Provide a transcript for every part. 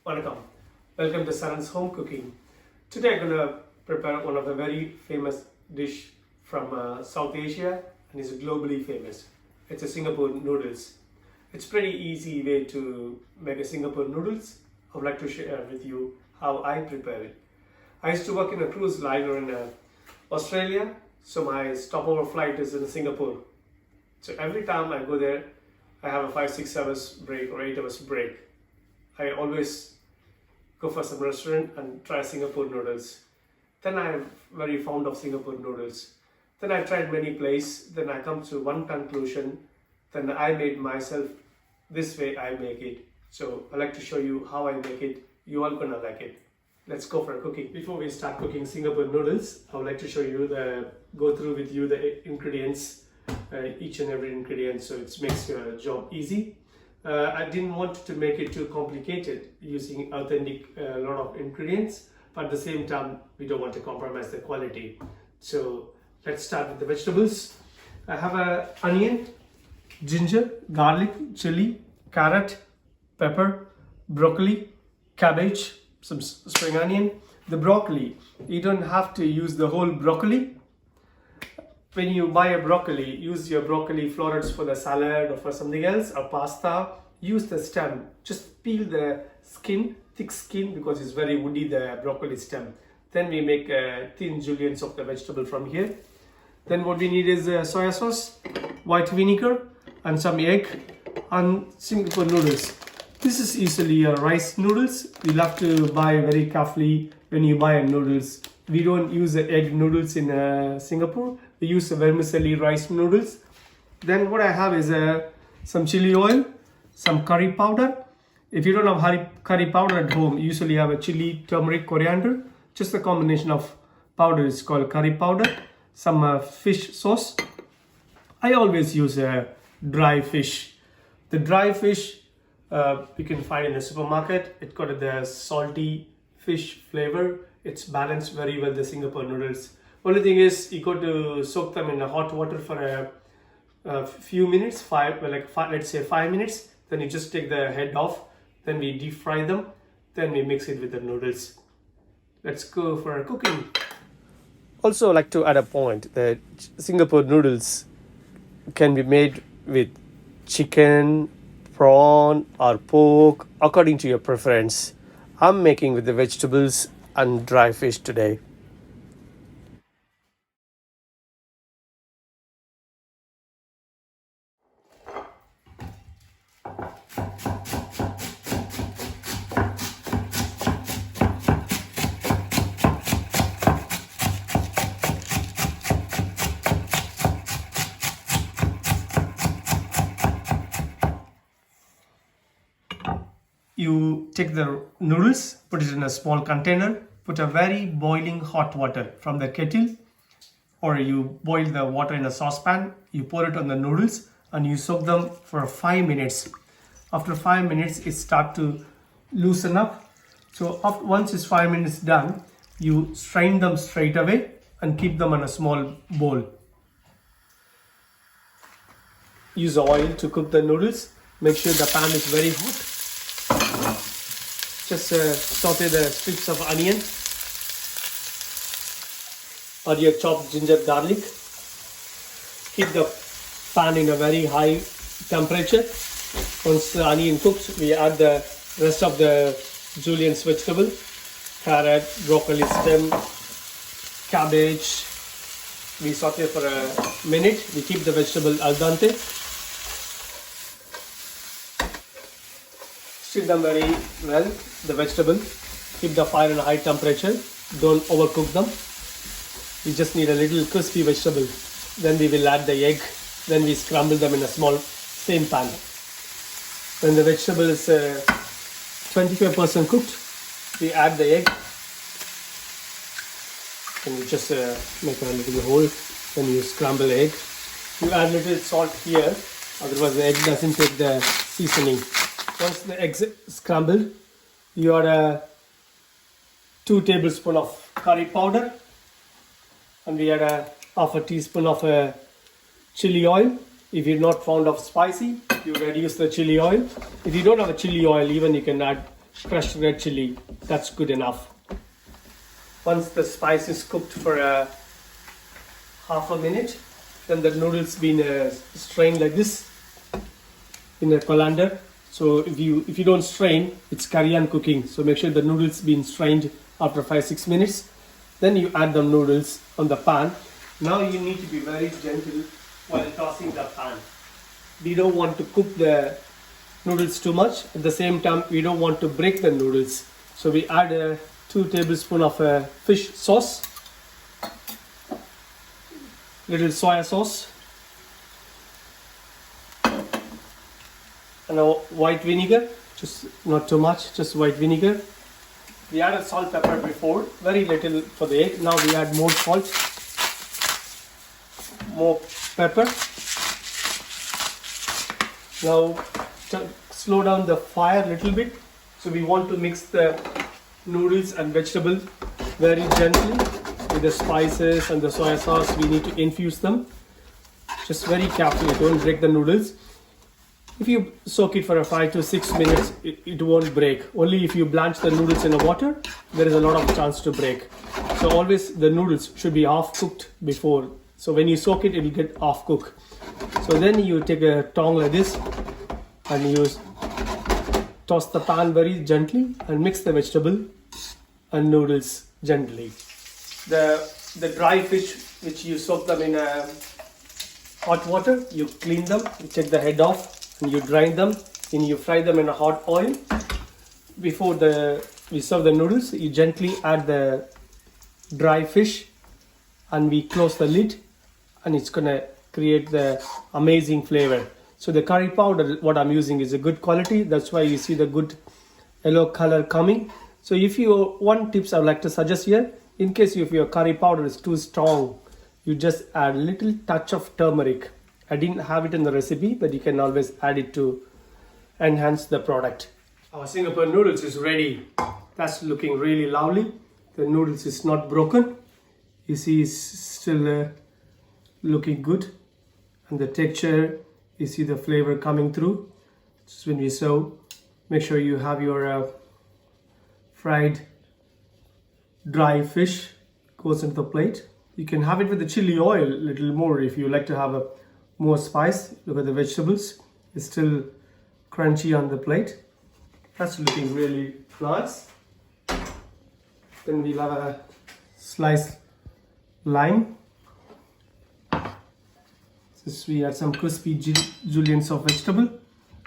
Vanakkam. Welcome to Saran's Home Cooking. Today I'm going to prepare one of the very famous dish from South Asia and is globally famous. It's a Singapore noodles. It's pretty easy way to make a Singapore noodles. I would like to share with you how I prepare it. I used to work in a cruise liner in Australia, so my stopover flight is in Singapore. So every time I go there, I have a 5-6 hours break or 8 hours break. I always go for some restaurant and try Singapore noodles. Then I'm very fond of Singapore noodles. Then I tried many places. Then I come to one conclusion. Then I made myself this way I make it. So I like to show you how I make it. You all gonna like it. Let's go for cooking. Before we start cooking Singapore noodles, I would like to show you go through with you the ingredients, each and every ingredient, so it makes your job easy. I didn't want to make it too complicated using authentic lot of ingredients, but at the same time we don't want to compromise the quality. So let's start with the vegetables. I have a onion, ginger, garlic, chili, carrot, pepper, broccoli, cabbage, some spring onion. The broccoli, you don't have to use the whole broccoli. When you buy a broccoli, use your broccoli florets for the salad or for something else or pasta. Use the stem. Just peel the skin, thick skin, because it's very woody, the broccoli stem. Then we make thin juliennes of the vegetable from here. Then what we need is soya sauce, white vinegar, and some egg, and Singapore noodles. This is easily rice noodles. You'll have to buy very carefully when you buy noodles. We don't use egg noodles in Singapore. We use vermicelli rice noodles. Then what I have is some chili oil, some curry powder. If you don't have curry powder at home, you usually have a chili, turmeric, coriander. Just a combination of powder is called curry powder. Some fish sauce. I always use dry fish. The dry fish you can find in the supermarket. It got the salty fish flavor. It's balanced very well the Singapore noodles. Only thing is you got to soak them in hot water for a few minutes, let's say 5 minutes. Then you just take the head off. Then we deep fry them. Then we mix it with the noodles. Let's go for our cooking. Also, I like to add a point that Singapore noodles can be made with chicken, prawn, or pork according to your preference. I'm making with the vegetables and dry fish today. You take the noodles, put it in a small container, put a very boiling hot water from the kettle, or you boil the water in a saucepan, you pour it on the noodles and you soak them for 5 minutes. After 5 minutes, it starts to loosen up. So once it's 5 minutes done, you strain them straight away and keep them in a small bowl. Use oil to cook the noodles. Make sure the pan is very hot. Just saute the strips of onion or your chopped ginger garlic. Keep the pan in a very high temperature. Once the onion cooks, we add the rest of the julienne's vegetable, carrot, broccoli stem, cabbage. We saute for a minute. We keep the vegetable al dente. Stir them very well, the vegetable. Keep the fire on a high temperature. Don't overcook them. We just need a little crispy vegetable. Then we will add the egg. Then we scramble them in a small same pan. When the vegetable is 25% cooked, we add the egg. And you just make a little hole. Then you scramble the egg. You add little salt here, otherwise the egg doesn't take the seasoning. Once the eggs scrambled, you add 2 tablespoons of curry powder, and we add half a teaspoon of chili oil. If you're not fond of spicy, you reduce the chili oil. If you don't have a chili oil, even you can add crushed red chili. That's good enough. Once the spice is cooked for half a minute, then the noodles been strained like this in a colander. So if you don't strain, it's carry on cooking. So make sure the noodles been strained after 5-6 minutes. Then you add the noodles on the pan. Now you need to be very gentle while tossing the pan. We don't want to cook the noodles too much. At the same time, we don't want to break the noodles. So we add 2 tablespoons of fish sauce, little soya sauce, and a white vinegar. Just not too much, just white vinegar. We added salt, pepper before, very little for the egg. Now we add more salt, more pepper. Now slow down the fire a little bit. So we want to mix the noodles and vegetables very gently with the spices and the soya sauce. We need to infuse them just very carefully. Don't break the noodles. If you soak it for 5 to 6 minutes, it won't break. Only if you blanch the noodles in the water, there is a lot of chance to break. So always the noodles should be half cooked before. So when you soak it, it will get half cooked. So then you take a tongue like this and you toss the pan very gently and mix the vegetable and noodles gently. The dry fish which you soak them in hot water, you clean them, you take the head off, and you drain them, and you fry them in a hot oil. Before we serve the noodles, you gently add the dry fish and we close the lid, and it's gonna create the amazing flavor. So the curry powder what I'm using is a good quality. That's why you see the good yellow color coming. So if you one tips I would like to suggest here, in case if your curry powder is too strong, you just add a little touch of turmeric. I didn't have it in the recipe, but you can always add it to enhance the product. Our Singapore noodles is ready. That's looking really lovely. The noodles is not broken. You see it's still looking good. And the texture, you see the flavor coming through. Just when we serve, make sure you have your fried dry fish goes into the plate. You can have it with the chili oil a little more if you like to have a more spice. Look at the vegetables, it's still crunchy on the plate. That's looking really nice. Then we'll have a sliced lime. Since we add some crispy juliennes of vegetable,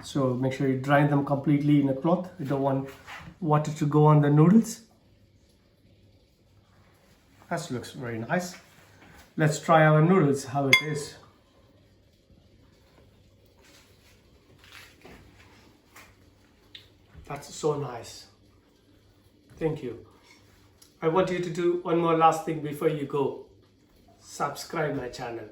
so make sure you dry them completely in a cloth. You don't want water to go on the noodles. That looks very nice. Let's try our noodles, how it is. That's so nice. Thank you. I want you to do one more last thing before you go. Subscribe my channel.